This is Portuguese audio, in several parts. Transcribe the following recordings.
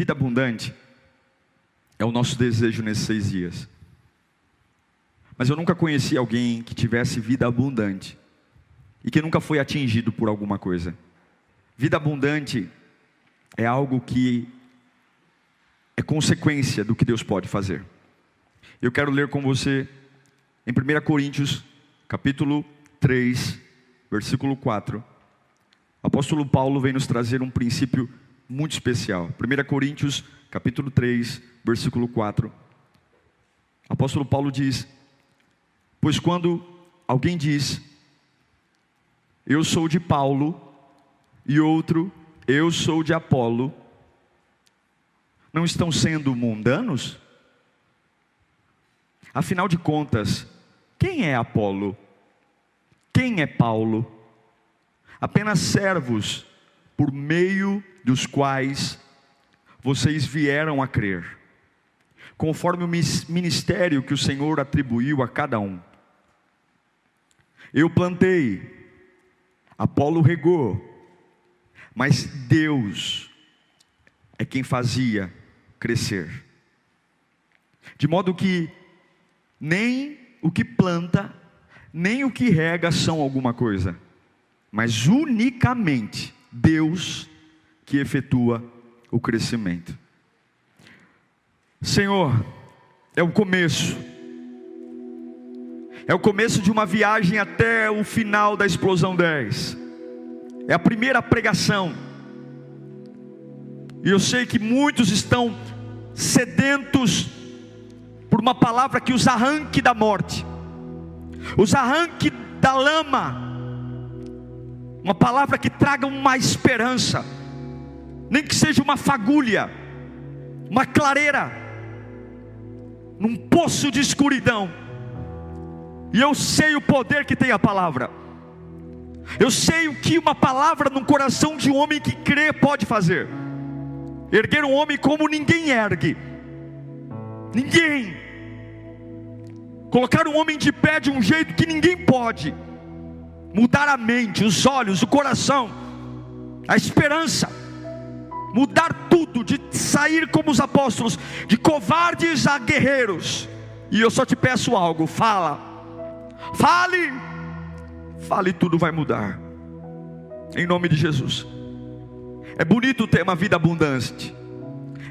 Vida abundante é o nosso desejo nesses 6 dias. Mas eu nunca conheci alguém que tivesse vida abundante e que nunca foi atingido por alguma coisa. Vida abundante é algo que é consequência do que Deus pode fazer. Eu quero ler com você em 1 Coríntios, capítulo 3, versículo 4. O apóstolo Paulo vem nos trazer um princípio muito especial. 1 Coríntios, capítulo 3, versículo 4. O apóstolo Paulo diz: pois quando alguém diz, eu sou de Paulo, e outro, eu sou de Apolo, não estão sendo mundanos? Afinal de contas, quem é Apolo? Quem é Paulo? Apenas servos por meio dos quais vocês vieram a crer, conforme o ministério que o Senhor atribuiu a cada um. Eu plantei, Apolo regou, mas Deus é quem fazia crescer. De modo que nem o que planta, nem o que rega são alguma coisa, mas unicamente Deus que efetua o crescimento. Senhor, é o começo. É o começo de uma viagem até o final da Explosão 10. É a primeira pregação. E eu sei que muitos estão sedentos por uma palavra que os arranque da morte, os arranque da lama. Uma palavra que traga uma esperança, nem que seja uma fagulha, uma clareira, num poço de escuridão. E eu sei o poder que tem a palavra. Eu sei o que uma palavra no coração de um homem que crê pode fazer. Erguer um homem como ninguém ergue. Ninguém. Colocar um homem de pé de um jeito que ninguém pode. Mudar a mente, os olhos, o coração, a esperança. Mudar tudo, de sair como os apóstolos, de covardes a guerreiros. E eu só te peço algo, fale, tudo vai mudar, em nome de Jesus. É bonito ter uma vida abundante.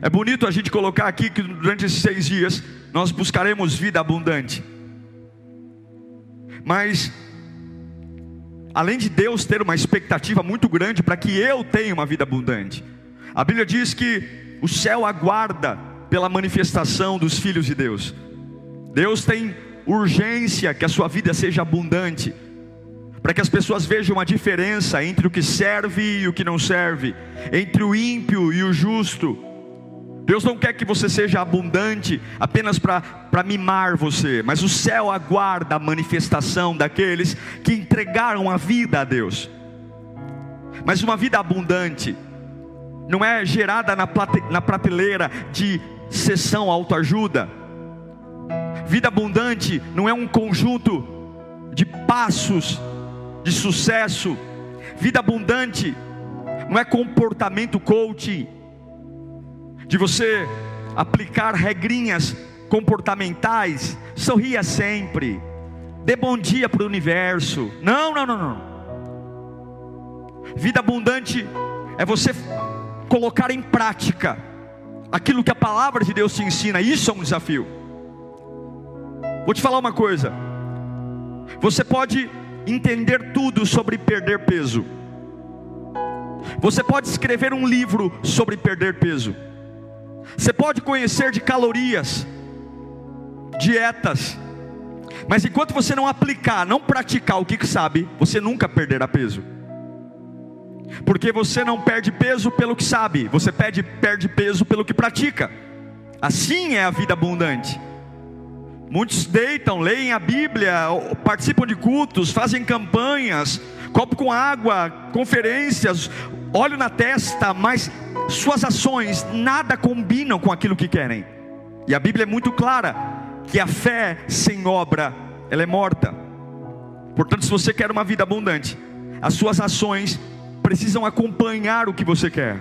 É bonito a gente colocar aqui que durante esses 6 dias nós buscaremos vida abundante. Mas além de Deus ter uma expectativa muito grande para que eu tenha uma vida abundante, a Bíblia diz que o céu aguarda pela manifestação dos filhos de Deus. Deus tem urgência que a sua vida seja abundante, para que as pessoas vejam a diferença entre o que serve e o que não serve, entre o ímpio e o justo. Deus não quer que você seja abundante apenas para mimar você, mas o céu aguarda a manifestação daqueles que entregaram a vida a Deus. Mas uma vida abundante não é gerada na prateleira de sessão autoajuda. Vida abundante não é um conjunto de passos de sucesso. Vida abundante não é comportamento coaching, de você aplicar regrinhas comportamentais. Sorria sempre, dê bom dia para o universo. Não. Vida abundante é você colocar em prática aquilo que a palavra de Deus te ensina. Isso é um desafio. Vou te falar uma coisa: você pode entender tudo sobre perder peso, você pode escrever um livro sobre perder peso, você pode conhecer de calorias, dietas, mas enquanto você não aplicar, não praticar o que sabe, você nunca perderá peso. Porque você não perde peso pelo que sabe, você perde peso pelo que pratica. Assim é a vida abundante. Muitos deitam, leem a Bíblia, participam de cultos, fazem campanhas, copo com água, conferências, óleo na testa, mas suas ações nada combinam com aquilo que querem. E a Bíblia é muito clara que a fé sem obra, ela é morta. Portanto, se você quer uma vida abundante, as suas ações precisam acompanhar o que você quer.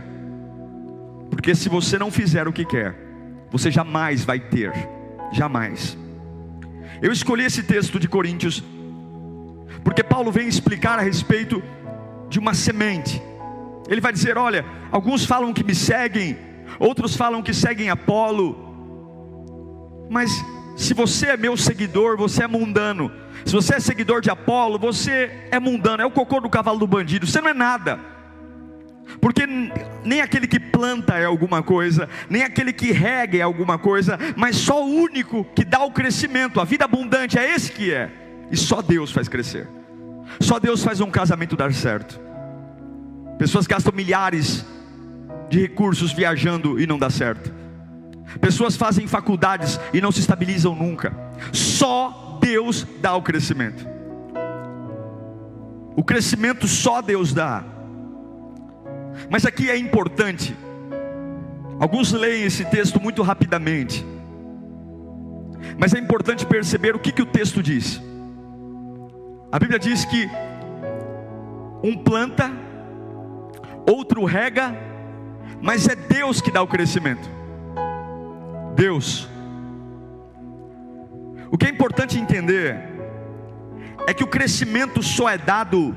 Porque se você não fizer o que quer, você jamais vai ter. Jamais. Eu escolhi esse texto de Coríntios porque Paulo vem explicar a respeito de uma semente. Ele vai dizer: olha, alguns falam que me seguem, outros falam que seguem Apolo. Mas se você é meu seguidor, você é mundano. Se você é seguidor de Apolo, você é mundano, é o cocô do cavalo do bandido, você não é nada. Porque nem aquele que planta é alguma coisa, nem aquele que rega é alguma coisa, mas só o único que dá o crescimento, a vida abundante, é esse que é. E só Deus faz crescer. Só Deus faz um casamento dar certo. Pessoas gastam milhares de recursos viajando e não dá certo. Pessoas fazem faculdades e não se estabilizam nunca. Só Deus dá o crescimento. O crescimento só Deus dá. Mas aqui é importante. Alguns leem esse texto muito rapidamente, mas é importante perceber o que o texto diz. A Bíblia diz que um planta, outro rega, mas é Deus que dá o crescimento. Deus. O que é importante entender é que o crescimento só é dado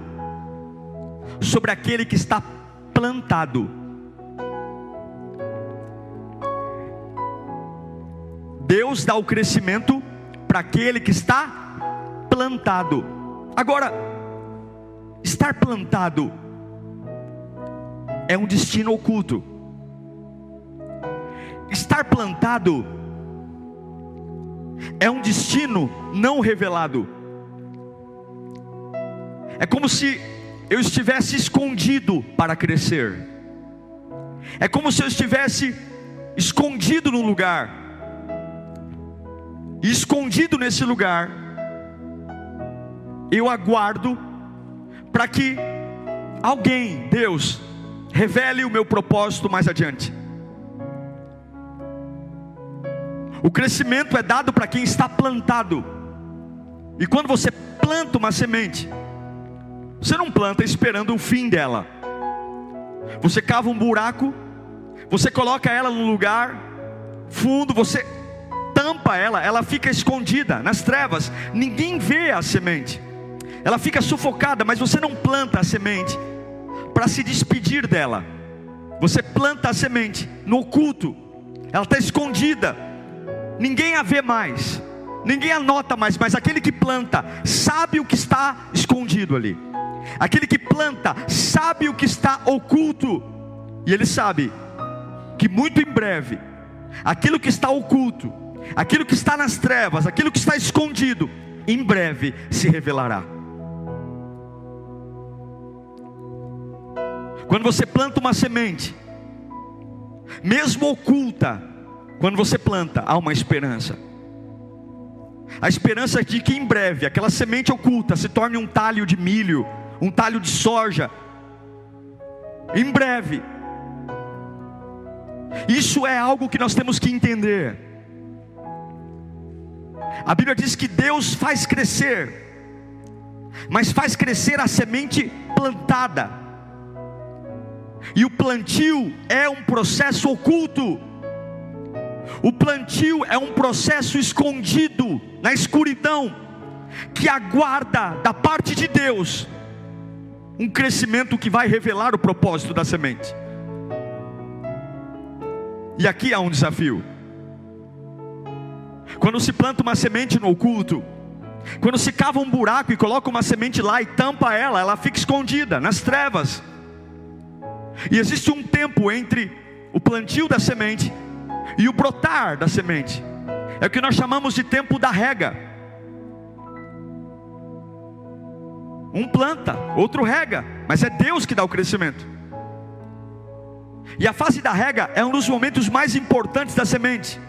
sobre aquele que está plantado. Deus dá o crescimento para aquele que está plantado. Agora, estar plantado é um destino oculto. Estar plantado é um destino não revelado. É como se eu estivesse escondido para crescer. É como se eu estivesse escondido num lugar. E escondido nesse lugar, eu aguardo para que alguém, Deus, revele o meu propósito mais adiante. O crescimento é dado para quem está plantado. E quando você planta uma semente, você não planta esperando o fim dela. Você cava um buraco, você coloca ela num lugar fundo, você tampa ela, ela fica escondida nas trevas, ninguém vê a semente, ela fica sufocada. Mas você não planta a semente para se despedir dela. Você planta a semente no oculto, ela está escondida, ninguém a vê mais, ninguém a nota mais, mas aquele que planta sabe o que está escondido ali. Aquele que planta sabe o que está oculto. E ele sabe que muito em breve aquilo que está oculto, aquilo que está nas trevas, aquilo que está escondido, em breve se revelará. Quando você planta uma semente, mesmo oculta, quando você planta, há uma esperança. A esperança de que em breve aquela semente oculta se torne um talho de milho, um talho de soja. Em breve. Isso é algo que nós temos que entender. A Bíblia diz que Deus faz crescer, mas faz crescer a semente plantada. E o plantio é um processo oculto. O plantio é um processo escondido na escuridão, que aguarda da parte de Deus um crescimento que vai revelar o propósito da semente. E aqui há um desafio. Quando se planta uma semente no oculto, quando se cava um buraco e coloca uma semente lá e tampa ela, ela fica escondida nas trevas. E existe um tempo entre o plantio da semente e o brotar da semente. É o que nós chamamos de tempo da rega. Um planta, outro rega, mas é Deus que dá o crescimento. E a fase da rega é um dos momentos mais importantes da semente,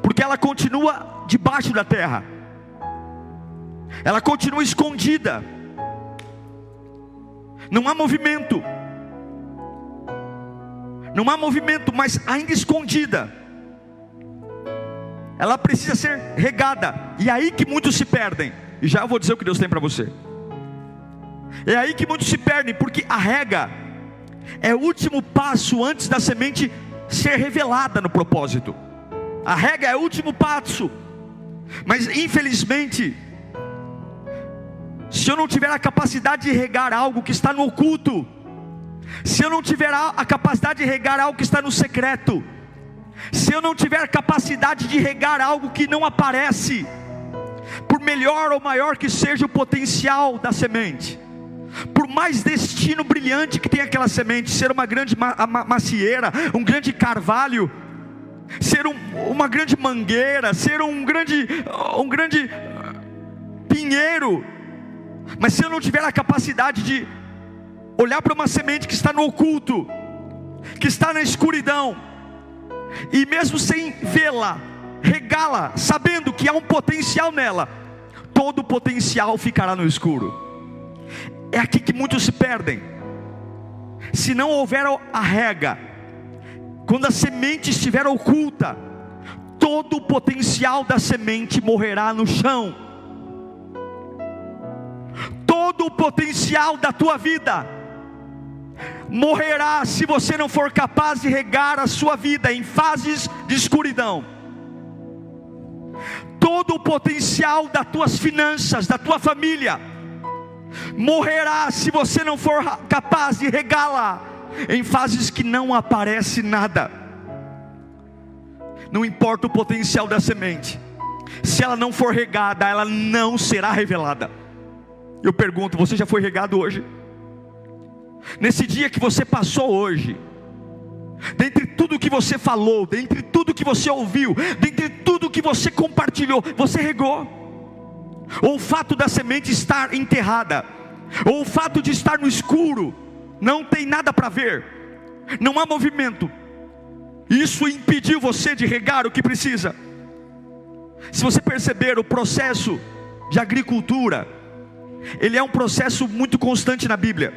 porque ela continua debaixo da terra, ela continua escondida, não há movimento, mas ainda escondida. Ela precisa ser regada, e é aí que muitos se perdem. E já eu vou dizer o que Deus tem para você. É aí que muitos se perdem, porque a rega, É o último passo antes da semente ser revelada no propósito. A rega é o último passo. Mas infelizmente, se eu não tiver a capacidade de regar algo que está no oculto, se eu não tiver a capacidade de regar algo que está no secreto, se eu não tiver a capacidade de regar algo que não aparece, por melhor ou maior que seja o potencial da semente, por mais destino brilhante que tenha aquela semente, ser uma grande macieira, um grande carvalho, ser uma grande mangueira, ser um grande pinheiro, mas se eu não tiver a capacidade de olhar para uma semente que está no oculto, que está na escuridão, e mesmo sem vê-la, regá-la, sabendo que há um potencial nela, todo o potencial ficará no escuro. É aqui que muitos se perdem. Se não houver a rega, quando a semente estiver oculta, todo o potencial da semente morrerá no chão. Todo o potencial da tua vida morrerá se você não for capaz de regar a sua vida em fases de escuridão. Todo o potencial das tuas finanças, da tua família, morrerá se você não for capaz de regá-la em fases que não aparece nada. Não importa o potencial da semente, se ela não for regada, ela não será revelada. Eu pergunto, você já foi regado hoje? Nesse dia que você passou hoje, dentre tudo que você falou, dentre tudo que você ouviu, dentre tudo que você compartilhou, você regou? Ou o fato da semente estar enterrada, ou o fato de estar no escuro, não tem nada para ver, não há movimento, isso impediu você de regar o que precisa? Se você perceber, o processo de agricultura, ele é um processo muito constante na Bíblia.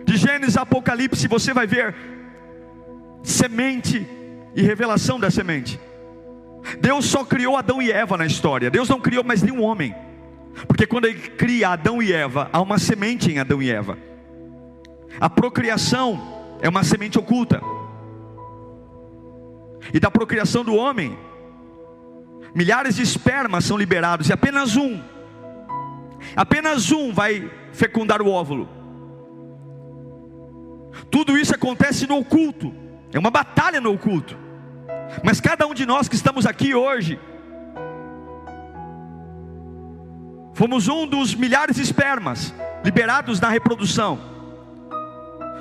De Gênesis a Apocalipse você vai ver semente e revelação da semente. Deus só criou Adão e Eva na história. Deus não criou mais nenhum homem, porque quando Ele cria Adão e Eva, há uma semente em Adão e Eva. A procriação é uma semente oculta. E da procriação do homem, milhares de espermas são liberados, e apenas um vai fecundar o óvulo. Tudo isso acontece no oculto, é uma batalha no oculto. Mas cada um de nós que estamos aqui hoje, fomos um dos milhares de espermas liberados na reprodução,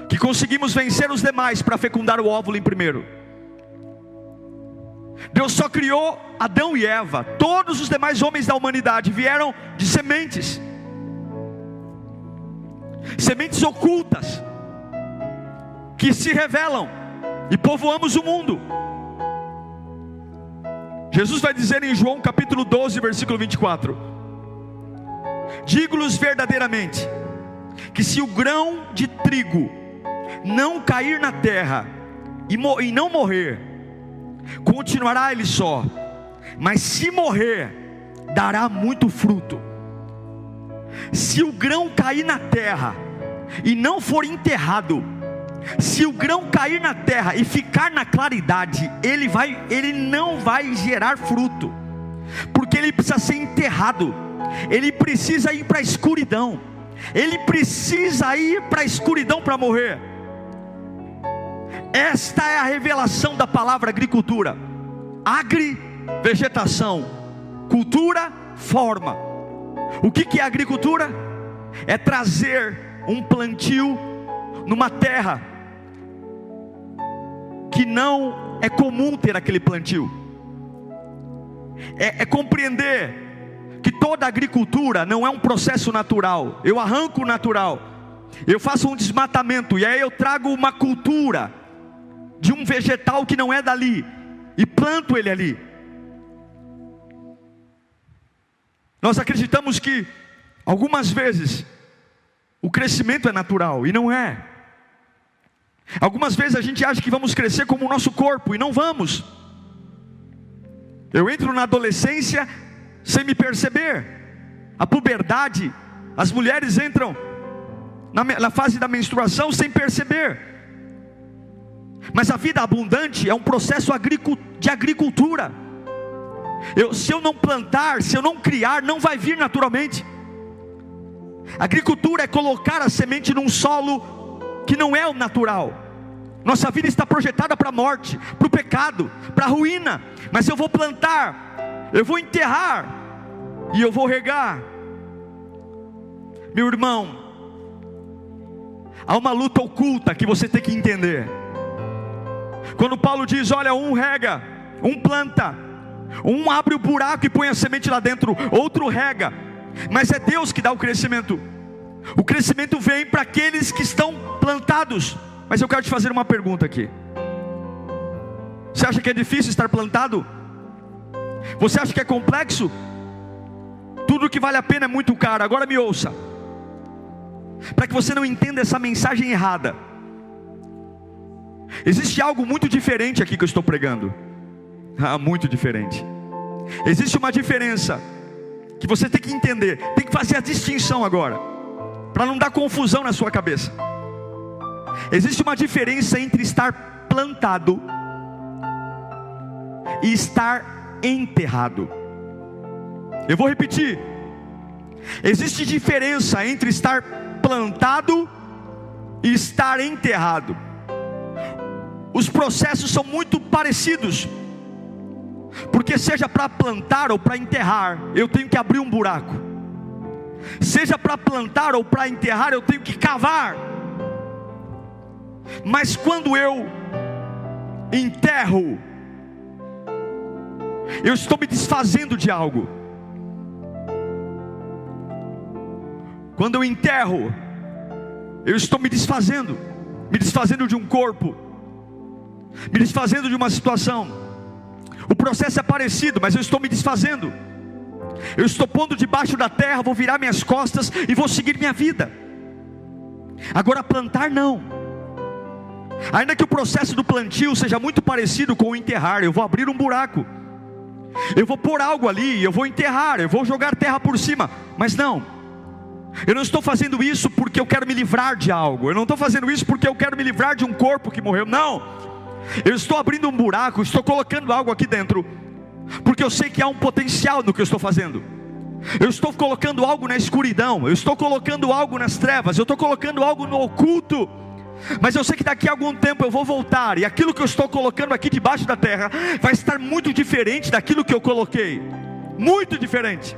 que conseguimos vencer os demais para fecundar o óvulo em primeiro. Deus só criou Adão e Eva. Todos os demais homens da humanidade vieram de sementes, sementes ocultas, que se revelam, e povoamos o mundo. Jesus vai dizer em João capítulo 12, versículo 24: digo-lhes verdadeiramente, que se o grão de trigo não cair na terra e não morrer, continuará ele só, mas se morrer, dará muito fruto. Se o grão cair na terra e não for enterrado, se o grão cair na terra e ficar na claridade, ele não vai gerar fruto, porque ele precisa ser enterrado, ele precisa ir para a escuridão, ele precisa ir para a escuridão para morrer. Esta é a revelação da palavra agricultura. Agri, vegetação, cultura, forma. O que é agricultura? É trazer um plantio numa terra que não é comum ter aquele plantio. É compreender que toda agricultura não é um processo natural. Eu arranco o natural, eu faço um desmatamento, e aí eu trago uma cultura de um vegetal que não é dali, e planto ele ali. Nós acreditamos que algumas vezes o crescimento é natural, e não é. Algumas vezes a gente acha que vamos crescer como o nosso corpo, e não vamos. Eu entro na adolescência sem me perceber. A puberdade, as mulheres entram na fase da menstruação sem perceber. Mas a vida abundante é um processo de agricultura. Se eu não plantar, se eu não criar, não vai vir naturalmente. Agricultura é colocar a semente num solo que não é o natural. Nossa vida está projetada para a morte, para o pecado, para a ruína. Mas eu vou plantar, eu vou enterrar e eu vou regar. Meu irmão, há uma luta oculta que você tem que entender. Quando Paulo diz, olha, um rega, um planta, um abre o buraco e põe a semente lá dentro, outro rega, mas é Deus que dá o crescimento. O crescimento vem para aqueles que estão plantados. Mas eu quero te fazer uma pergunta aqui. Você acha que é difícil estar plantado? Você acha que é complexo? Tudo que vale a pena é muito caro. Agora me ouça, para que você não entenda essa mensagem errada. Existe algo muito diferente aqui que eu estou pregando. Muito diferente. Existe uma diferença que você tem que entender. Tem que fazer a distinção agora, para não dar confusão na sua cabeça. Existe uma diferença entre estar plantado e estar enterrado. Eu vou repetir. Existe diferença entre estar plantado e estar enterrado. Os processos são muito parecidos, porque seja para plantar ou para enterrar, eu tenho que abrir um buraco. Seja para plantar ou para enterrar, eu tenho que cavar. Mas quando eu enterro, eu estou me desfazendo de algo. Quando eu enterro, eu estou me desfazendo de um corpo, me desfazendo de uma situação. O processo é parecido, mas eu estou me desfazendo. Eu estou pondo debaixo da terra, vou virar minhas costas e vou seguir minha vida. Agora plantar não. Ainda que o processo do plantio seja muito parecido com o enterrar, eu vou abrir um buraco, eu vou pôr algo ali, eu vou enterrar, eu vou jogar terra por cima. Mas não, eu não estou fazendo isso porque eu quero me livrar de algo. Eu não estou fazendo isso porque eu quero me livrar de um corpo que morreu. Não, eu estou abrindo um buraco, estou colocando algo aqui dentro, porque eu sei que há um potencial no que eu estou fazendo. Eu estou colocando algo na escuridão, eu estou colocando algo nas trevas, eu estou colocando algo no oculto. Mas eu sei que daqui a algum tempo eu vou voltar, e aquilo que eu estou colocando aqui debaixo da terra vai estar muito diferente daquilo que eu coloquei. Muito diferente.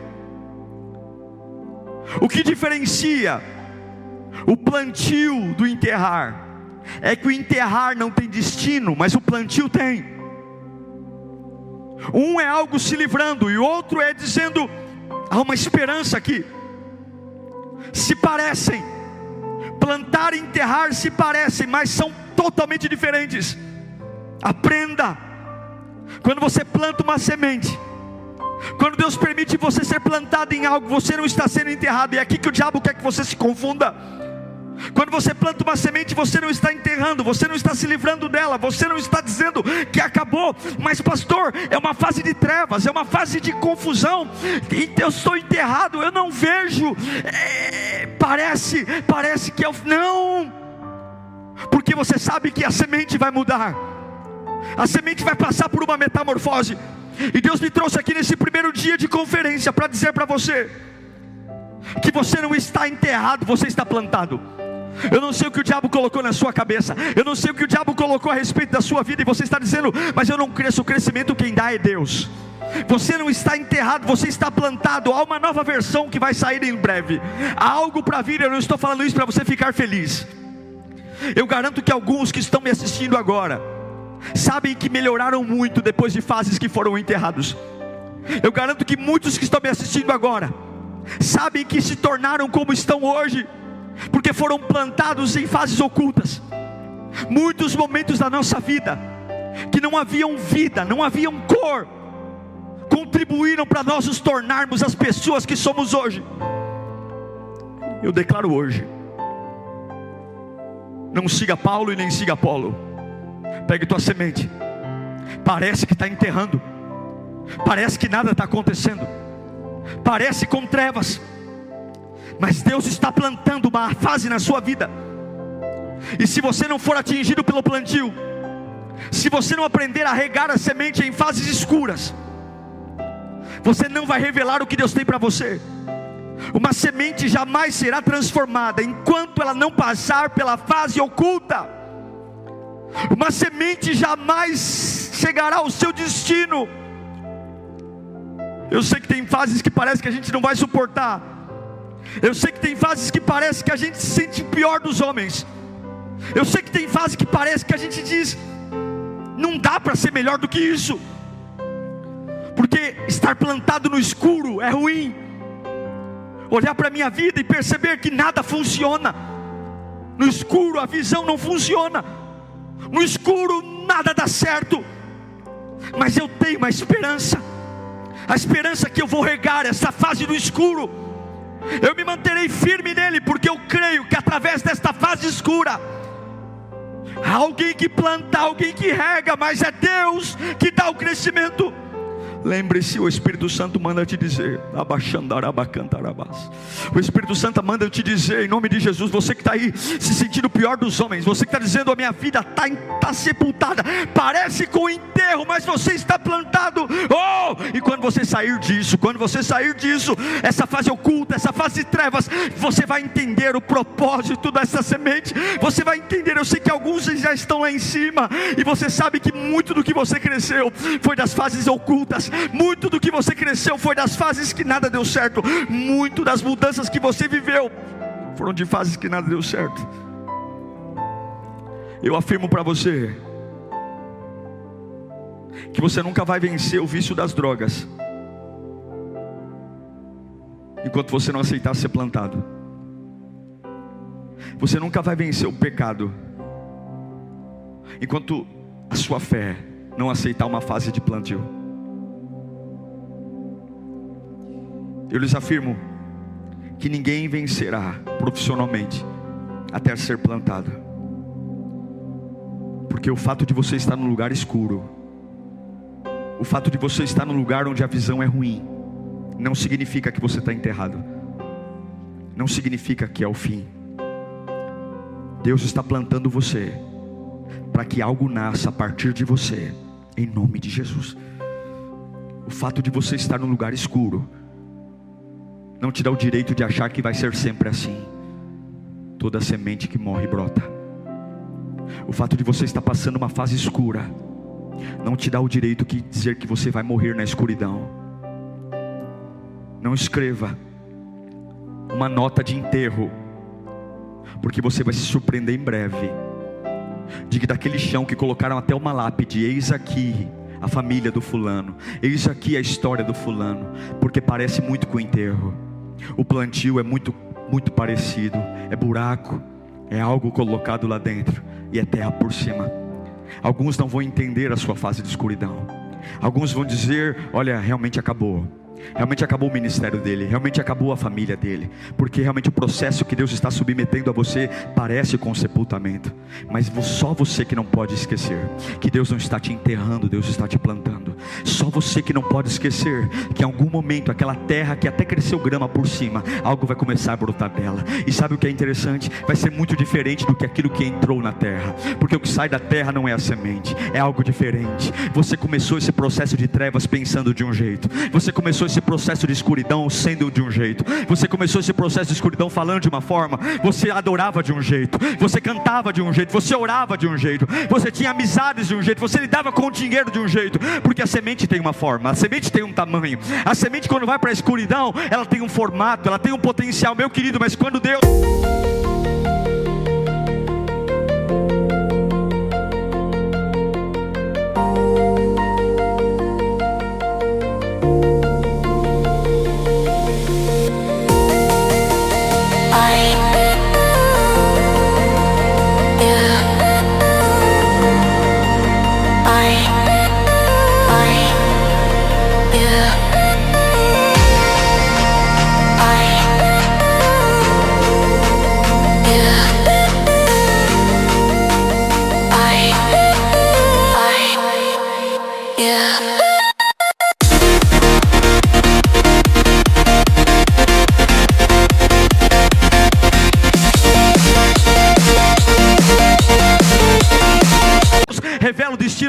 O que diferencia o plantio do enterrar é que o enterrar não tem destino, mas o plantio tem. Um é algo se livrando, e o outro é dizendo, há uma esperança aqui. Se parecem, plantar e enterrar se parecem, mas são totalmente diferentes. Aprenda. Quando você planta uma semente, quando Deus permite você ser plantado em algo, você não está sendo enterrado. E é aqui que o diabo quer que você se confunda. Quando você planta uma semente, você não está enterrando, você não está se livrando dela, você não está dizendo que acabou. Mas pastor, é uma fase de trevas, é uma fase de confusão, eu estou enterrado, eu não vejo, parece que eu não, porque você sabe que a semente vai mudar, a semente vai passar por uma metamorfose. E Deus me trouxe aqui nesse primeiro dia de conferência para dizer para você que você não está enterrado, você está plantado. Eu não sei o que o diabo colocou na sua cabeça, eu não sei o que o diabo colocou a respeito da sua vida, e você está dizendo, mas eu não cresço. O crescimento quem dá é Deus. Você não está enterrado, você está plantado. Há uma nova versão que vai sair em breve, há algo para vir. Eu não estou falando isso para você ficar feliz. Eu garanto que alguns que estão me assistindo agora sabem que melhoraram muito depois de fases que foram enterrados. Eu garanto que muitos que estão me assistindo agora sabem que se tornaram como estão hoje, porque foram plantados em fases ocultas. Muitos momentos da nossa vida que não haviam vida, não haviam cor, contribuíram para nós nos tornarmos as pessoas que somos hoje. Eu declaro hoje, não siga Paulo e nem siga Apolo. Pegue tua semente. Parece que está enterrando, parece que nada está acontecendo, parece com trevas, Mas Deus está plantando uma fase na sua vida. E se você não for atingido pelo plantio, se você não aprender a regar a semente em fases escuras, você não vai revelar o que Deus tem para você. Uma semente jamais será transformada enquanto ela não passar pela fase oculta. Uma semente jamais chegará ao seu destino. Eu sei que tem fases que parece que a gente não vai suportar. Eu sei que tem fases que parece que a gente se sente pior dos homens. Eu sei que tem fases que parece que a gente diz: não dá para ser melhor do que isso. Porque estar plantado no escuro é ruim. Olhar para a minha vida e perceber que nada funciona. No escuro a visão não funciona. No escuro nada dá certo. Mas eu tenho uma esperança. A esperança que eu vou regar essa fase do escuro. Eu me manterei firme nele, porque eu creio que através desta fase escura há alguém que planta, alguém que rega, mas é Deus que dá o crescimento. Lembre-se, o Espírito Santo manda te dizer, o Espírito Santo manda te dizer, em nome de Jesus, você que está aí se sentindo o pior dos homens, você que está dizendo: a minha vida está sepultada, parece com enterro, mas você está plantado. E quando você sair disso, essa fase oculta, essa fase de trevas, você vai entender o propósito dessa semente. Você vai entender. Eu sei que alguns já estão lá em cima, e você sabe que muito do que você cresceu foi das fases ocultas. Muito do que você cresceu foi das fases que nada deu certo. Muito das mudanças que você viveu foram de fases que nada deu certo. Eu afirmo para você que você nunca vai vencer o vício das drogas enquanto você não aceitar ser plantado. Você nunca vai vencer o pecado enquanto a sua fé não aceitar uma fase de plantio. Eu lhes afirmo que ninguém vencerá profissionalmente até ser plantado. Porque o fato de você estar num lugar escuro, o fato de você estar num lugar onde a visão é ruim, não significa que você está enterrado. Não significa que é o fim. Deus está plantando você para que algo nasça a partir de você, em nome de Jesus. O fato de você estar num lugar escuro não te dá o direito de achar que vai ser sempre assim. Toda semente que morre brota. O fato de você estar passando uma fase escura não te dá o direito de dizer que você vai morrer na escuridão. Não escreva uma nota de enterro, porque você vai se surpreender em breve de que daquele chão que colocaram até uma lápide: eis aqui a família do fulano, eis aqui a história do fulano, porque parece muito com o enterro. O plantio é muito parecido, é buraco, é algo colocado lá dentro e é terra por cima. Alguns não vão entender a sua fase de escuridão. Alguns vão dizer: olha, realmente acabou. Realmente acabou o ministério dele, realmente acabou a família dele, porque realmente o processo que Deus está submetendo a você parece com sepultamento. Mas só você que não pode esquecer que Deus não está te enterrando, Deus está te plantando. Só você que não pode esquecer que em algum momento aquela terra que até cresceu grama por cima, algo vai começar a brotar dela. E sabe o que é interessante? Vai ser muito diferente do que aquilo que entrou na terra, porque o que sai da terra não é a semente, é algo diferente. Você começou esse processo de trevas pensando de um jeito, você começou esse processo de escuridão sendo de um jeito, você começou esse processo de escuridão falando de uma forma, você adorava de um jeito, você cantava de um jeito, você orava de um jeito, você tinha amizades de um jeito, você lidava com o dinheiro de um jeito, porque a semente tem uma forma, a semente tem um tamanho, a semente quando vai para a escuridão, ela tem um formato, ela tem um potencial, meu querido. Mas quando Deus...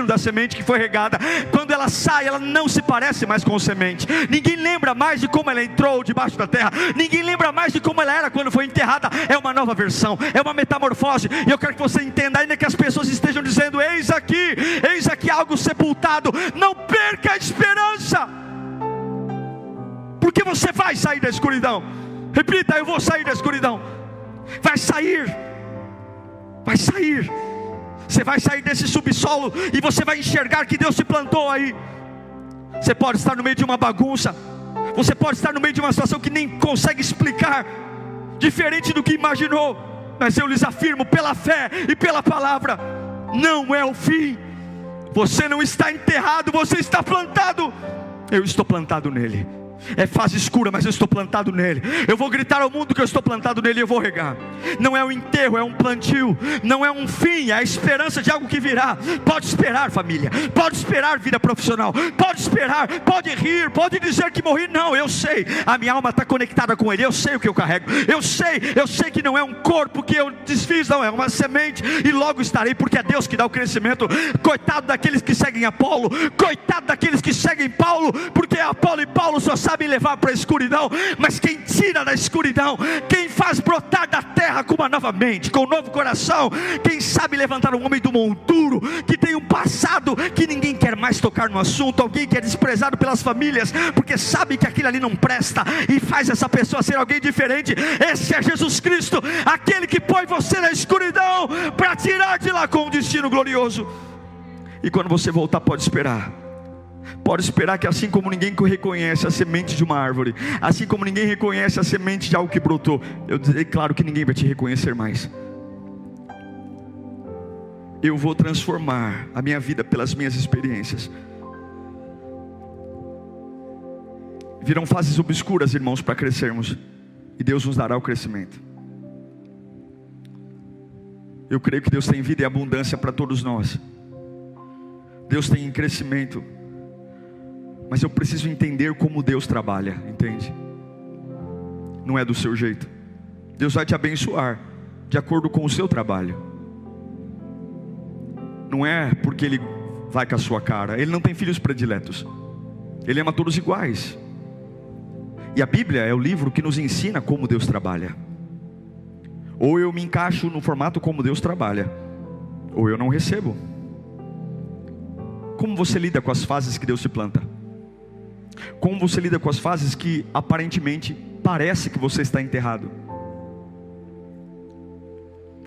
destino da semente que foi regada. Quando ela sai, ela não se parece mais com semente. Ninguém lembra mais de como ela entrou debaixo da terra. Ninguém lembra mais de como ela era quando foi enterrada. É uma nova versão, é uma metamorfose. E eu quero que você entenda, ainda que as pessoas estejam dizendo: eis aqui algo sepultado, não perca a esperança, porque você vai sair da escuridão. Repita: eu vou sair da escuridão. Vai sair. Você vai sair desse subsolo e você vai enxergar que Deus te plantou aí. Você pode estar no meio de uma bagunça, você pode estar no meio de uma situação que nem consegue explicar, diferente do que imaginou, mas eu lhes afirmo pela fé e pela palavra: não é o fim. Você não está enterrado, você está plantado. Eu estou plantado nele. É fase escura, mas eu estou plantado nele. Eu vou gritar ao mundo que eu estou plantado nele e eu vou regar. Não é um enterro, é um plantio. Não é um fim, é a esperança de algo que virá. Pode esperar, família. Pode esperar, vida profissional. Pode esperar, pode rir, pode dizer que morri. Não, eu sei, a minha alma está conectada com ele. Eu sei o que eu carrego. Eu sei que não é um corpo que eu desfiz, não, é uma semente. E logo estarei, porque é Deus que dá o crescimento. Coitado daqueles que seguem Apolo, coitado daqueles que seguem Paulo, porque Apolo e Paulo só sabem levar para a escuridão, mas quem tira da escuridão, quem faz brotar da terra com uma nova mente, com um novo coração, quem sabe levantar um homem do monturo, que tem um passado que ninguém quer mais tocar no assunto, alguém que é desprezado pelas famílias, porque sabe que aquilo ali não presta, e faz essa pessoa ser alguém diferente. Esse é Jesus Cristo, aquele que põe você na escuridão, para tirar de lá com um destino glorioso. E quando você voltar, pode esperar que assim como ninguém reconhece a semente de uma árvore, assim como ninguém reconhece a semente de algo que brotou, eu declaro que ninguém vai te reconhecer mais. Eu vou transformar a minha vida pelas minhas experiências. Virão fases obscuras, irmãos, para crescermos, e Deus nos dará o crescimento. Eu creio que Deus tem vida e abundância para todos nós. Deus tem crescimento, mas eu preciso entender como Deus trabalha, entende? Não é do seu jeito. Deus vai te abençoar de acordo com o seu trabalho. Não é porque Ele vai com a sua cara. Ele não tem filhos prediletos. Ele ama todos iguais. E a Bíblia é o livro que nos ensina como Deus trabalha. Ou eu me encaixo no formato como Deus trabalha, ou eu não recebo. Como você lida com as fases que Deus te planta? Como você lida com as fases que aparentemente parece que você está enterrado?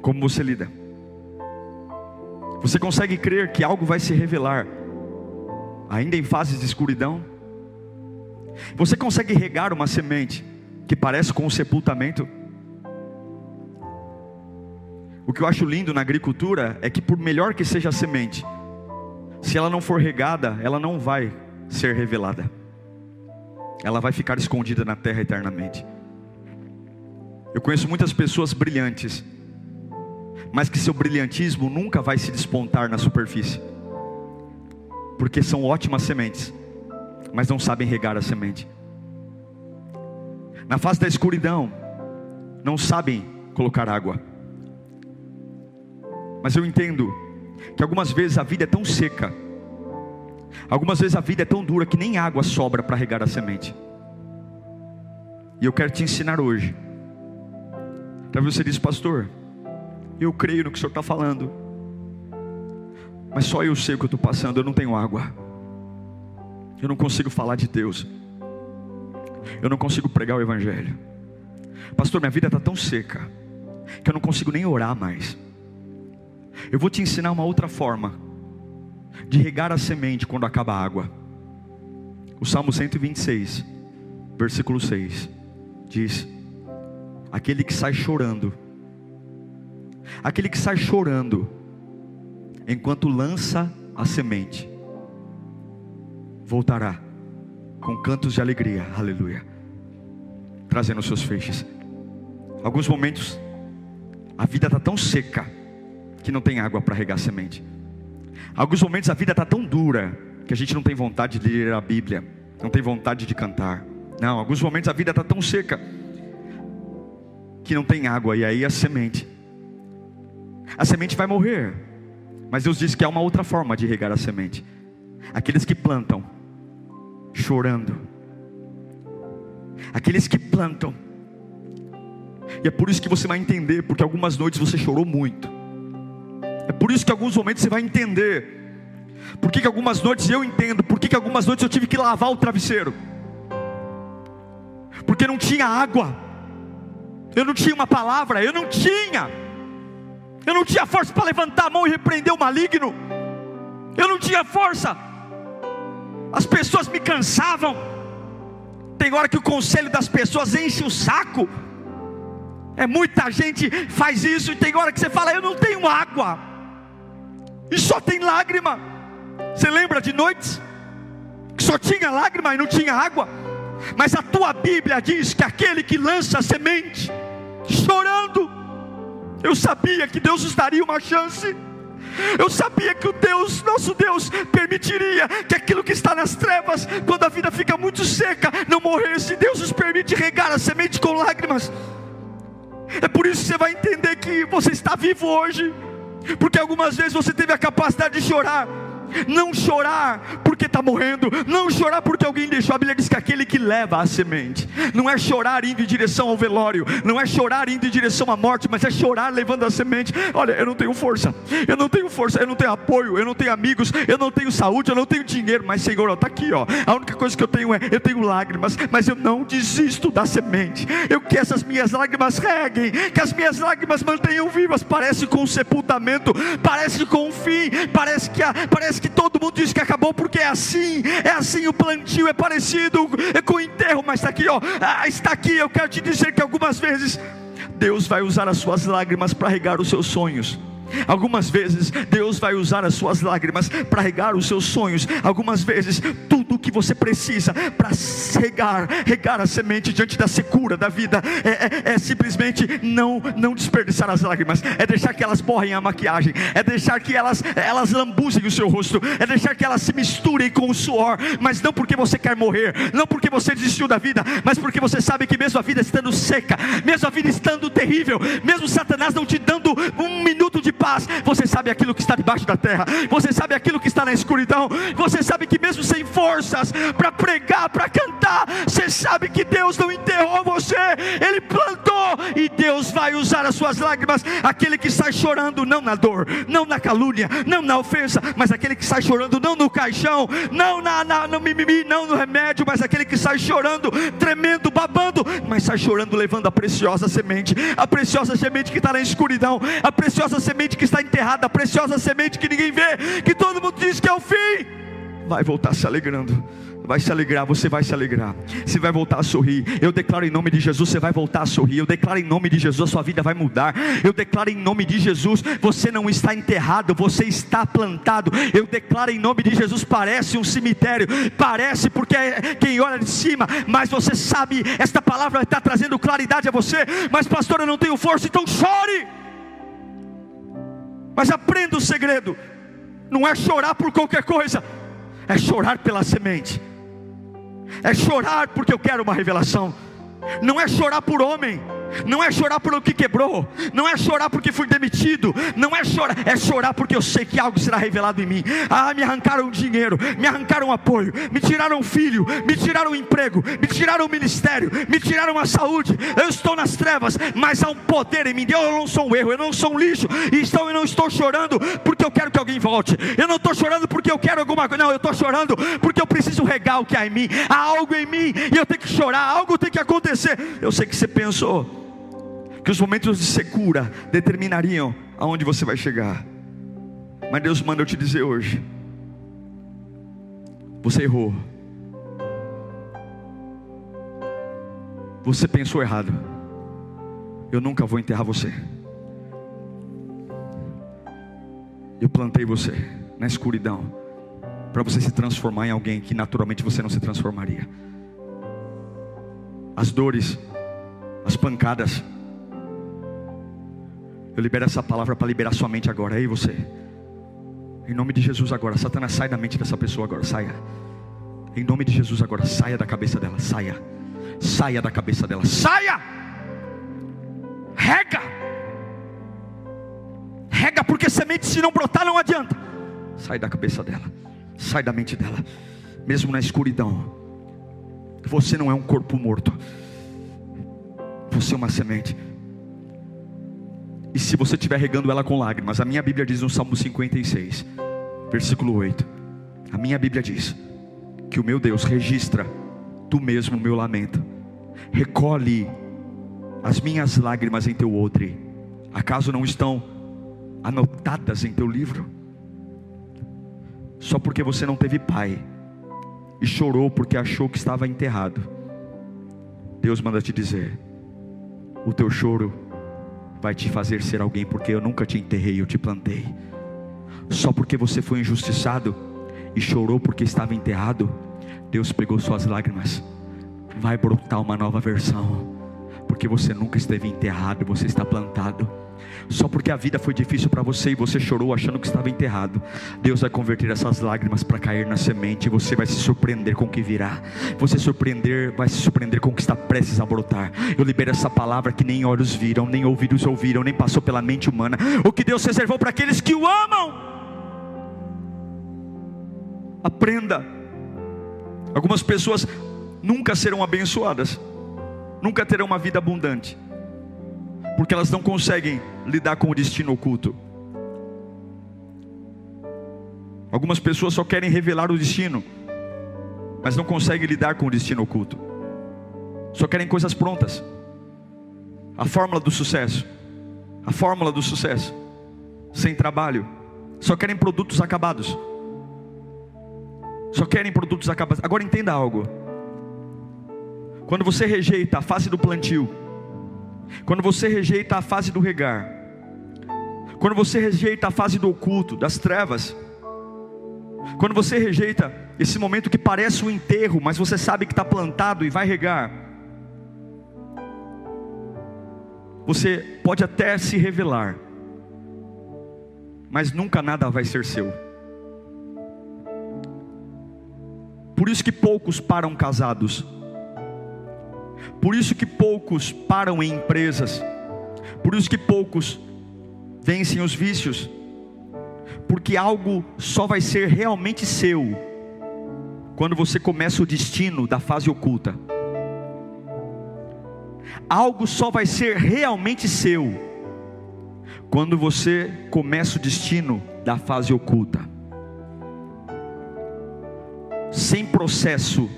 Como você lida? Você consegue crer que algo vai se revelar ainda em fases de escuridão? Você consegue regar uma semente que parece com um sepultamento? O que eu acho lindo na agricultura é que, por melhor que seja a semente, se ela não for regada, ela não vai ser revelada. Ela vai ficar escondida na terra eternamente. Eu conheço muitas pessoas brilhantes, mas que seu brilhantismo nunca vai se despontar na superfície, porque são ótimas sementes, mas não sabem regar a semente. Na fase da escuridão, não sabem colocar água. Mas eu entendo que algumas vezes a vida é tão seca, algumas vezes a vida é tão dura que nem água sobra para regar a semente. E eu quero te ensinar hoje. Talvez você diz: pastor, eu creio no que o senhor está falando, mas só eu sei o que eu estou passando. Eu não tenho água, eu não consigo falar de Deus, eu não consigo pregar o Evangelho. Pastor, minha vida está tão seca que eu não consigo nem orar mais. Eu vou te ensinar uma outra forma de regar a semente quando acaba a água. O Salmo 126, versículo 6 diz: aquele que sai chorando enquanto lança a semente, voltará com cantos de alegria, aleluia, trazendo os seus feixes. Alguns momentos a vida está tão seca que não tem água para regar a semente. Alguns momentos a vida está tão dura que a gente não tem vontade de ler a Bíblia, não tem vontade de cantar. Não, alguns momentos a vida está tão seca que não tem água, e aí a semente vai morrer. Mas Deus diz que há uma outra forma de regar a semente. Aqueles que plantam chorando. Aqueles que plantam. E é por isso que você vai entender, porque algumas noites você chorou muito. É por isso que alguns momentos você vai entender por que algumas noites eu entendo, por que algumas noites eu tive que lavar o travesseiro. Porque não tinha água, eu não tinha uma palavra, eu não tinha força para levantar a mão e repreender o maligno. Eu não tinha força. As pessoas me cansavam. Tem hora que o conselho das pessoas enche o saco. Muita gente faz isso. E tem hora que você fala: eu não tenho água, e só tem lágrima. Você lembra de noites que só tinha lágrima e não tinha água? Mas a tua Bíblia diz que aquele que lança a semente chorando, eu sabia que Deus nos daria uma chance. Eu sabia que nosso Deus permitiria que aquilo que está nas trevas, quando a vida fica muito seca, não morresse. Deus nos permite regar a semente com lágrimas. É por isso que você vai entender que você está vivo hoje, porque algumas vezes você teve a capacidade de chorar. Não chorar porque está morrendo, não chorar porque alguém deixou. A Bíblia diz que aquele que leva a semente, não é chorar indo em direção ao velório, não é chorar indo em direção à morte, mas é chorar levando a semente. Olha, eu não tenho força, eu não tenho apoio, eu não tenho amigos, eu não tenho saúde, eu não tenho dinheiro, mas Senhor, está aqui, a única coisa que eu tenho lágrimas, mas eu não desisto da semente. Eu quero que essas minhas lágrimas reguem, que as minhas lágrimas mantenham vivas. Parece com um sepultamento, parece com um fim, parece que todo mundo diz que acabou, porque é assim o plantio, é parecido com o enterro, mas está aqui, eu quero te dizer que algumas vezes Deus vai usar as suas lágrimas para regar os seus sonhos. Algumas vezes Deus vai usar as suas lágrimas para regar os seus sonhos. Algumas vezes tudo o que você precisa para regar a semente diante da secura da vida é simplesmente não desperdiçar as lágrimas, é deixar que elas borrem a maquiagem, é deixar que elas lambuzem o seu rosto, é deixar que elas se misturem com o suor. Mas não porque você quer morrer, não porque você desistiu da vida, mas porque você sabe que mesmo a vida estando seca, mesmo a vida estando terrível, mesmo Satanás não te dando um minuto de paz, você sabe aquilo que está debaixo da terra, você sabe aquilo que está na escuridão, você sabe que mesmo sem forças para pregar, para cantar, você sabe que Deus não enterrou você, Ele plantou, e Deus vai usar as suas lágrimas. Aquele que sai chorando não na dor, não na calúnia, não na ofensa, mas aquele que sai chorando não no caixão, não no mimimi, não no remédio, mas aquele que sai chorando, tremendo, babando, mas sai chorando levando a preciosa semente que está na escuridão, a preciosa semente que está enterrada, a preciosa semente que ninguém vê, que todo mundo diz que é o fim. Vai voltar se alegrando, vai se alegrar, você vai se alegrar, você vai voltar a sorrir. Eu declaro em nome de Jesus, você vai voltar a sorrir. Eu declaro em nome de Jesus, a sua vida vai mudar. Eu declaro em nome de Jesus, você não está enterrado, você está plantado. Eu declaro em nome de Jesus, parece um cemitério, parece porque é quem olha de cima, mas você sabe, esta palavra está trazendo claridade a você. Mas pastor, eu não tenho força, então chore. Mas aprenda o segredo, não é chorar por qualquer coisa, é chorar pela semente, é chorar porque eu quero uma revelação. Não é chorar por homem, não é chorar por o que quebrou, não é chorar porque fui demitido, não é chorar porque eu sei que algo será revelado em mim. Me arrancaram dinheiro, me arrancaram apoio, me tiraram filho, me tiraram emprego, me tiraram o ministério, me tiraram a saúde. Eu estou nas trevas, mas há um poder em mim. Eu não sou um erro, eu não sou um lixo, eu não estou chorando porque eu quero que alguém volte, eu não estou chorando porque eu quero alguma coisa, não, eu estou chorando porque eu preciso regar o que há em mim. Há algo em mim e eu tenho que chorar, algo tem que acontecer. Eu sei que você pensou que os momentos de secura determinariam aonde você vai chegar, mas Deus manda eu te dizer hoje: você errou, você pensou errado. Eu nunca vou enterrar você. Eu plantei você na escuridão para você se transformar em alguém que naturalmente você não se transformaria. As dores, as pancadas, eu libero essa palavra para liberar sua mente agora. Ei você, em nome de Jesus agora, Satanás, sai da mente dessa pessoa agora, saia. Em nome de Jesus agora, saia da cabeça dela, saia. Saia da cabeça dela, saia. Rega porque semente, se não brotar, não adianta. Sai da cabeça dela, sai da mente dela. Mesmo na escuridão, você não é um corpo morto, você é uma semente. E se você estiver regando ela com lágrimas, a minha Bíblia diz no Salmo 56, versículo 8, a minha Bíblia diz que o meu Deus registra tu mesmo o meu lamento, recolhe as minhas lágrimas em teu odre. Acaso não estão anotadas em teu livro? Só porque você não teve pai e chorou porque achou que estava enterrado, Deus manda te dizer: o teu choro vai te fazer ser alguém, porque eu nunca te enterrei, eu te plantei. Só porque você foi injustiçado e chorou porque estava enterrado, Deus pegou suas lágrimas, vai brotar uma nova versão, porque você nunca esteve enterrado, você está plantado. Só porque a vida foi difícil para você e você chorou achando que estava enterrado, Deus vai converter essas lágrimas para cair na semente, e você vai se surpreender com o que virá. Vai se surpreender com o que está prestes a brotar. Eu libero essa palavra que nem olhos viram, nem ouvidos ouviram, nem passou pela mente humana, o que Deus reservou para aqueles que o amam. Aprenda. Algumas pessoas nunca serão abençoadas, nunca terão uma vida abundante, porque elas não conseguem lidar com o destino oculto. Algumas pessoas só querem revelar o destino, mas não conseguem lidar com o destino oculto. Só querem coisas prontas. A fórmula do sucesso. A fórmula do sucesso. Sem trabalho. Só querem produtos acabados. Só querem produtos acabados. Agora entenda algo. Quando você rejeita a fase do plantio, quando você rejeita a fase do regar, quando você rejeita a fase do oculto, das trevas, quando você rejeita esse momento que parece um enterro, mas você sabe que está plantado e vai regar, você pode até se revelar, mas nunca nada vai ser seu. Por isso que poucos param casados, por isso que poucos param em empresas, por isso que poucos vencem os vícios, porque algo só vai ser realmente seu quando você começa o destino da fase oculta. Algo só vai ser realmente seu quando você começa o destino da fase oculta. Sem processo,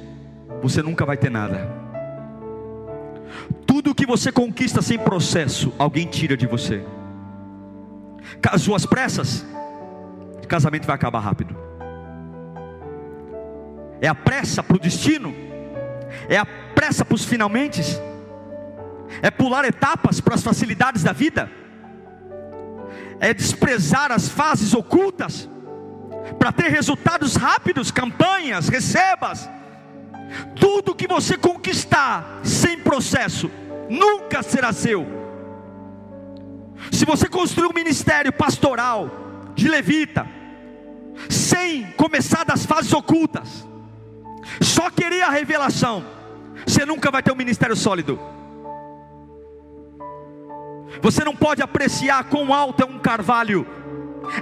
você nunca vai ter nada. Tudo que você conquista sem processo, alguém tira de você. Casou às pressas, o casamento vai acabar rápido. É a pressa para o destino, é a pressa para os finalmente, é pular etapas para as facilidades da vida, é desprezar as fases ocultas para ter resultados rápidos, campanhas, recebas. Tudo que você conquistar sem processo nunca será seu. Se você construir um ministério pastoral de levita sem começar das fases ocultas, só querer a revelação, você nunca vai ter um ministério sólido. Você não pode apreciar quão alto é um carvalho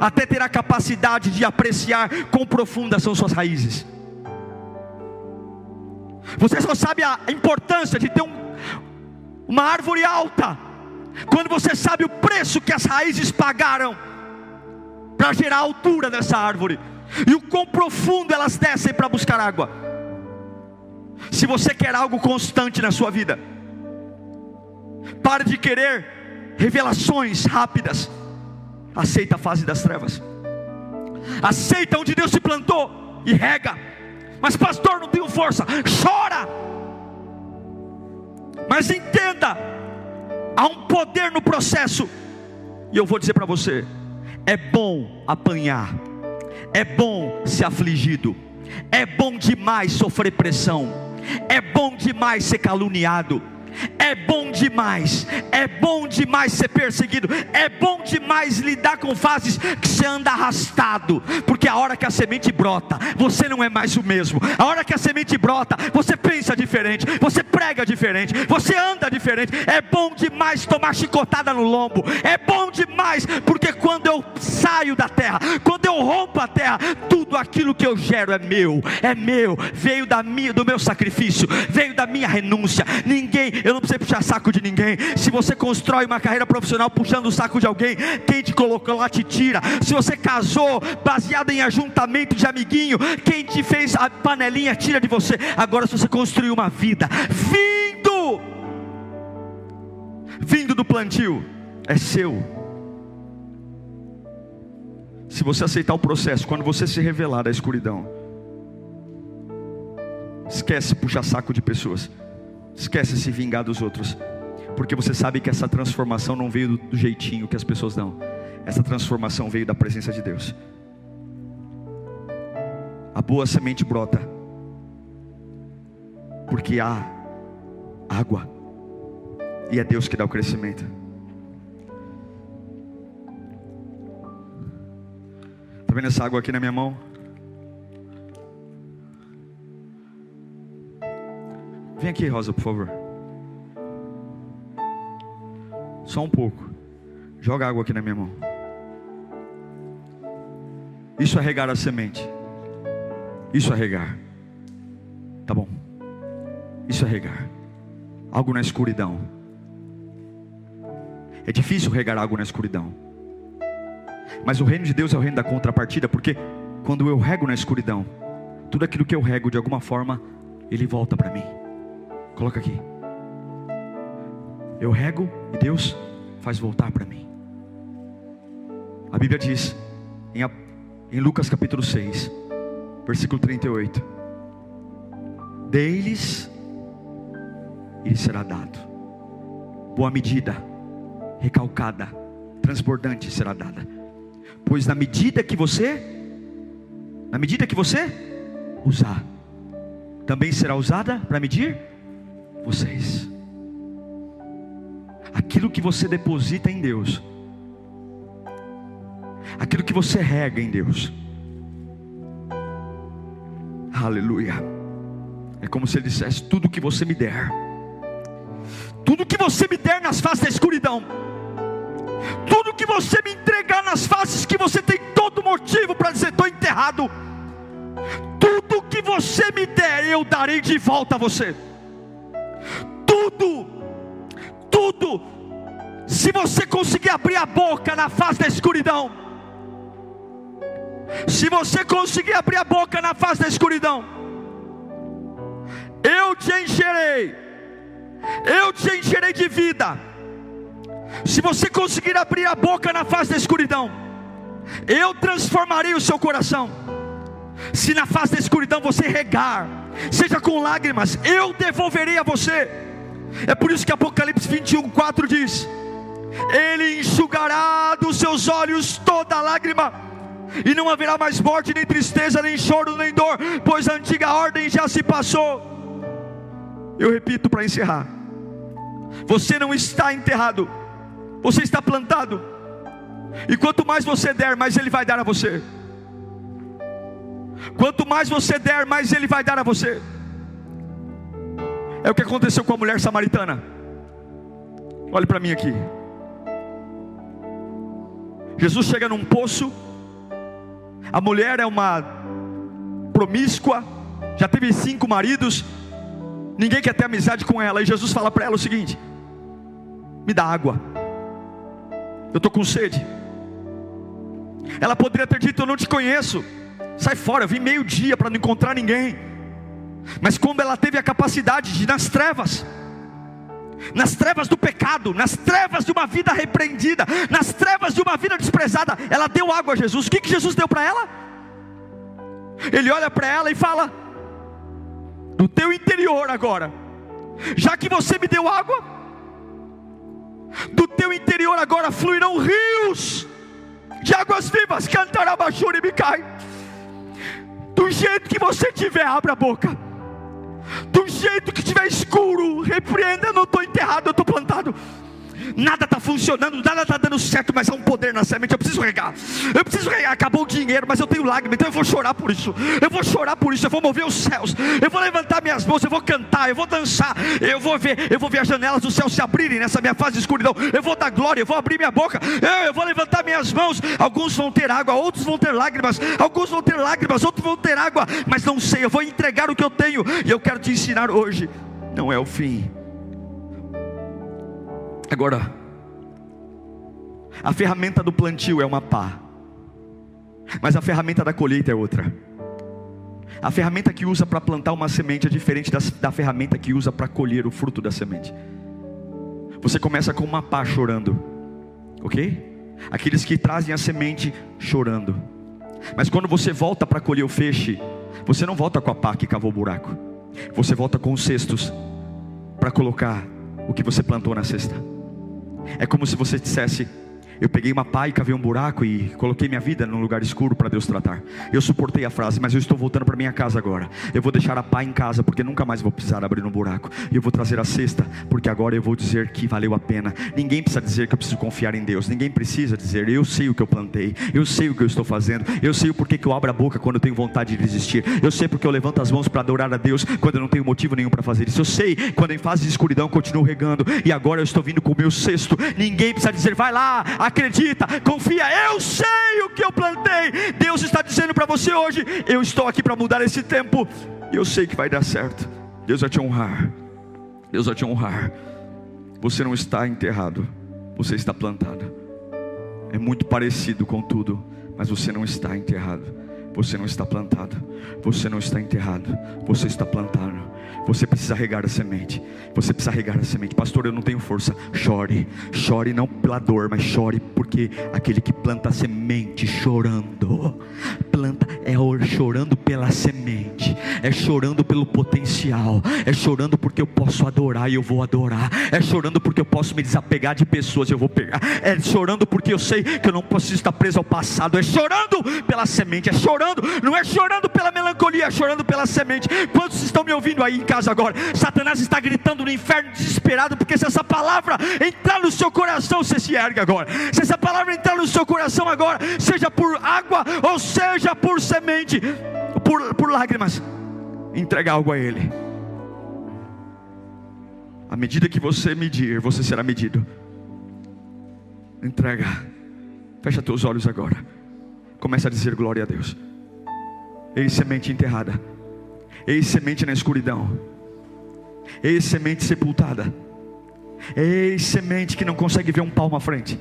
até ter a capacidade de apreciar quão profundas são suas raízes. Você só sabe a importância de ter uma árvore alta quando você sabe o preço que as raízes pagaram para gerar a altura dessa árvore, e o quão profundo elas descem para buscar água. Se você quer algo constante na sua vida, pare de querer revelações rápidas. Aceita a fase das trevas, aceita onde Deus te plantou e rega. Mas pastor, não tenho força. Chora. Mas entenda, há um poder no processo. E eu vou dizer para você: é bom apanhar, é bom ser afligido, é bom demais sofrer pressão, é bom demais ser caluniado, é É bom demais ser perseguido, é bom demais lidar com fases que você anda arrastado, porque a hora que a semente brota, você não é mais o mesmo. A hora que a semente brota, você pensa diferente, você prega diferente, você anda diferente. É bom demais tomar chicotada no lombo, é bom demais, porque quando eu saio da terra, quando eu rompo a terra, tudo aquilo que eu gero é meu, veio do meu sacrifício, veio da minha renúncia. Eu não preciso puxar saco de ninguém. Se você constrói uma carreira profissional puxando o saco de alguém, quem te colocou lá te tira. Se você casou baseado em ajuntamento de amiguinho, quem te fez a panelinha tira de você. Agora, se você construiu uma vida vindo do plantio, é seu. Se você aceitar o processo, quando você se revelar da escuridão, esquece puxar saco de pessoas, esquece se vingar dos outros, porque você sabe que essa transformação não veio do jeitinho que as pessoas dão. Essa transformação veio da presença de Deus. A boa semente brota porque há água, e é Deus que dá o crescimento. Está vendo essa água aqui na minha mão? Vem aqui, Rosa, por favor. Só um pouco. Joga água aqui na minha mão. Isso é regar a semente. Isso é regar. Tá bom. Isso é regar algo na escuridão. É difícil regar algo na escuridão, mas o reino de Deus é o reino da contrapartida, porque quando eu rego na escuridão, tudo aquilo que eu rego de alguma forma, ele volta para mim. Coloca aqui. Eu rego e Deus faz voltar para mim. A Bíblia diz em Lucas capítulo 6, versículo 38: dê-lhes e lhe será dado. Boa medida, recalcada, transbordante será dada. Pois na medida que você usar, também será usada para medir vocês. Aquilo que você deposita em Deus, aquilo que você rega em Deus, aleluia, é como se ele dissesse: tudo que você me der, tudo que você me der nas fases da escuridão, tudo que você me entregar nas fases que você tem todo motivo para dizer: estou enterrado, tudo que você me der, eu darei de volta a você. Tudo. Se você conseguir abrir a boca na fase da escuridão, se você conseguir abrir a boca na fase da escuridão, eu te encherei de vida. Se você conseguir abrir a boca na fase da escuridão, eu transformarei o seu coração. Se na fase da escuridão você regar, seja com lágrimas, eu devolverei a você. É por isso que Apocalipse 21:4 diz: ele enxugará dos seus olhos toda lágrima, e não haverá mais morte, nem tristeza, nem choro, nem dor, pois a antiga ordem já se passou. Eu repito para encerrar: você não está enterrado, você está plantado. E quanto mais você der, mais ele vai dar a você. Quanto mais você der, mais ele vai dar a você. É o que aconteceu com a mulher samaritana. Olhe para mim aqui. Jesus chega num poço. A mulher é uma promíscua, já teve 5 maridos, ninguém quer ter amizade com ela. E Jesus fala para ela o seguinte: me dá água, eu estou com sede. Ela poderia ter dito: eu não te conheço, sai fora, eu vim meio-dia para não encontrar ninguém. Mas como ela teve a capacidade de, nas trevas do pecado, nas trevas de uma vida repreendida, nas trevas de uma vida desprezada, ela deu água a Jesus. O que Jesus deu para ela? Ele olha para ela e fala: do teu interior agora, já que você me deu água, do teu interior agora fluirão rios de águas vivas. Cantarabachuri Bicai. Do jeito que você tiver, abra a boca. Do jeito que estiver escuro, repreenda, eu não estou enterrado, eu estou plantado. Nada está funcionando, nada está dando certo, mas há um poder na semente. Eu preciso regar, acabou o dinheiro, mas eu tenho lágrima, então eu vou chorar por isso. Eu vou mover os céus, eu vou levantar minhas mãos, eu vou cantar, eu vou dançar, eu vou ver as janelas do céu se abrirem nessa minha fase de escuridão. Eu vou dar glória, eu vou abrir minha boca, eu vou levantar minhas mãos. Alguns vão ter água, outros vão ter lágrimas, alguns vão ter lágrimas, outros vão ter água, mas não sei, eu vou entregar o que eu tenho. E eu quero te ensinar hoje, não é o fim. Agora, a ferramenta do plantio é uma pá, mas a ferramenta da colheita é outra. A ferramenta que usa para plantar uma semente é diferente da ferramenta que usa para colher o fruto da semente. Você começa com uma pá chorando, ok? Aqueles que trazem a semente chorando. Mas quando você volta para colher o feixe, você não volta com a pá que cavou o buraco. Você volta com os cestos para colocar o que você plantou na cesta. É como se você dissesse: eu peguei uma pá e cavei um buraco e coloquei minha vida num lugar escuro para Deus tratar. Eu suportei a frase, mas eu estou voltando para minha casa agora. Eu vou deixar a pá em casa, porque nunca mais vou precisar abrir um buraco. E eu vou trazer a cesta, porque agora eu vou dizer que valeu a pena. Ninguém precisa dizer que eu preciso confiar em Deus. Ninguém precisa dizer: eu sei o que eu plantei, eu sei o que eu estou fazendo, eu sei o porquê que eu abro a boca quando eu tenho vontade de desistir, eu sei porque eu levanto as mãos para adorar a Deus quando eu não tenho motivo nenhum para fazer isso. Eu sei quando em fase de escuridão eu continuo regando, e agora eu estou vindo com o meu cesto. Ninguém precisa dizer: vai lá, acredita, confia, eu sei o que eu plantei. Deus está dizendo para você hoje: eu estou aqui para mudar esse tempo, e eu sei que vai dar certo. Deus vai te honrar, Deus vai te honrar. Você não está enterrado, você está plantado. É muito parecido com tudo, mas você não está enterrado, você não está plantado. Você não está enterrado, você está plantado. Você precisa regar a semente. Você precisa regar a semente. Pastor, eu não tenho força. Chore, chore não pela dor, mas chore porque aquele que planta a semente chorando, chorando pela semente, é chorando pelo potencial, é chorando porque eu posso adorar e eu vou adorar, é chorando porque eu posso me desapegar de pessoas e eu vou pegar, é chorando porque eu sei que eu não preciso estar preso ao passado, é chorando pela semente, é chorando, não é chorando pela melancolia, é chorando pela semente. Quantos estão me ouvindo aí em casa agora? Satanás está gritando no inferno desesperado, porque se essa palavra entrar no seu coração, você se ergue agora. Se essa palavra entrar no seu coração agora, seja por água ou seja por semente, por lágrimas, entrega algo a Ele. À medida que você medir, você será medido. Entrega. Fecha teus olhos agora. Começa a dizer glória a Deus. Eis semente enterrada, eis semente na escuridão, eis semente sepultada, eis semente que não consegue ver um palmo à frente,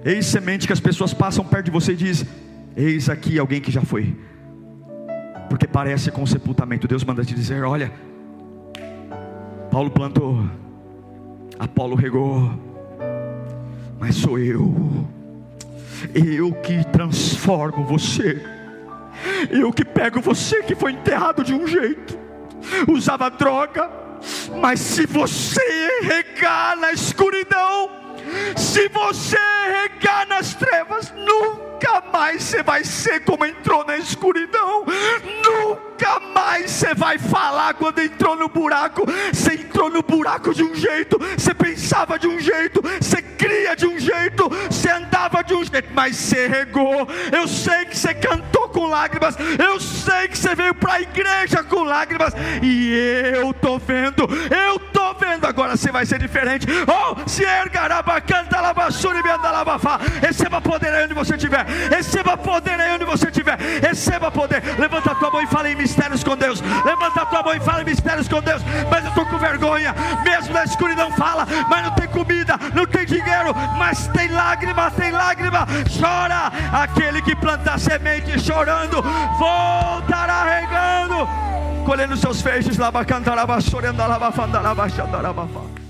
eis semente que as pessoas passam perto de você e dizem: eis aqui alguém que já foi, porque parece com o sepultamento. Deus manda te dizer: olha, Paulo plantou, Apolo regou, mas sou eu que transformo você. Eu que pego você que foi enterrado de um jeito, usava droga, mas se você regar na escuridão, se você regar nas trevas, nunca mais você vai ser como entrou na escuridão. Nunca mais você vai falar quando entrou no buraco. Você entrou no buraco de um jeito, você pensava de um jeito, você cria de um jeito, você andava de um jeito, mas você regou. Eu sei que você cantou com lágrimas, eu sei que você veio para a igreja com lágrimas, e eu estou vendo agora você vai ser diferente. Oh, se ergará, canta lavassura e benda lavafá. Receba poder aí onde você estiver, receba poder aí onde você estiver, receba poder. Levanta a tua mão e fala em mistérios com Deus. Levanta a tua mão e fala em mistérios com Deus. Mas eu estou com vergonha, mesmo na escuridão fala, mas não tem comida, não tem dinheiro, mas tem lágrima, chora. Aquele que planta a semente chorando, voltará regando, colhendo seus feixes. Lava cantarava, chorando, lava fanda, lava xandarava.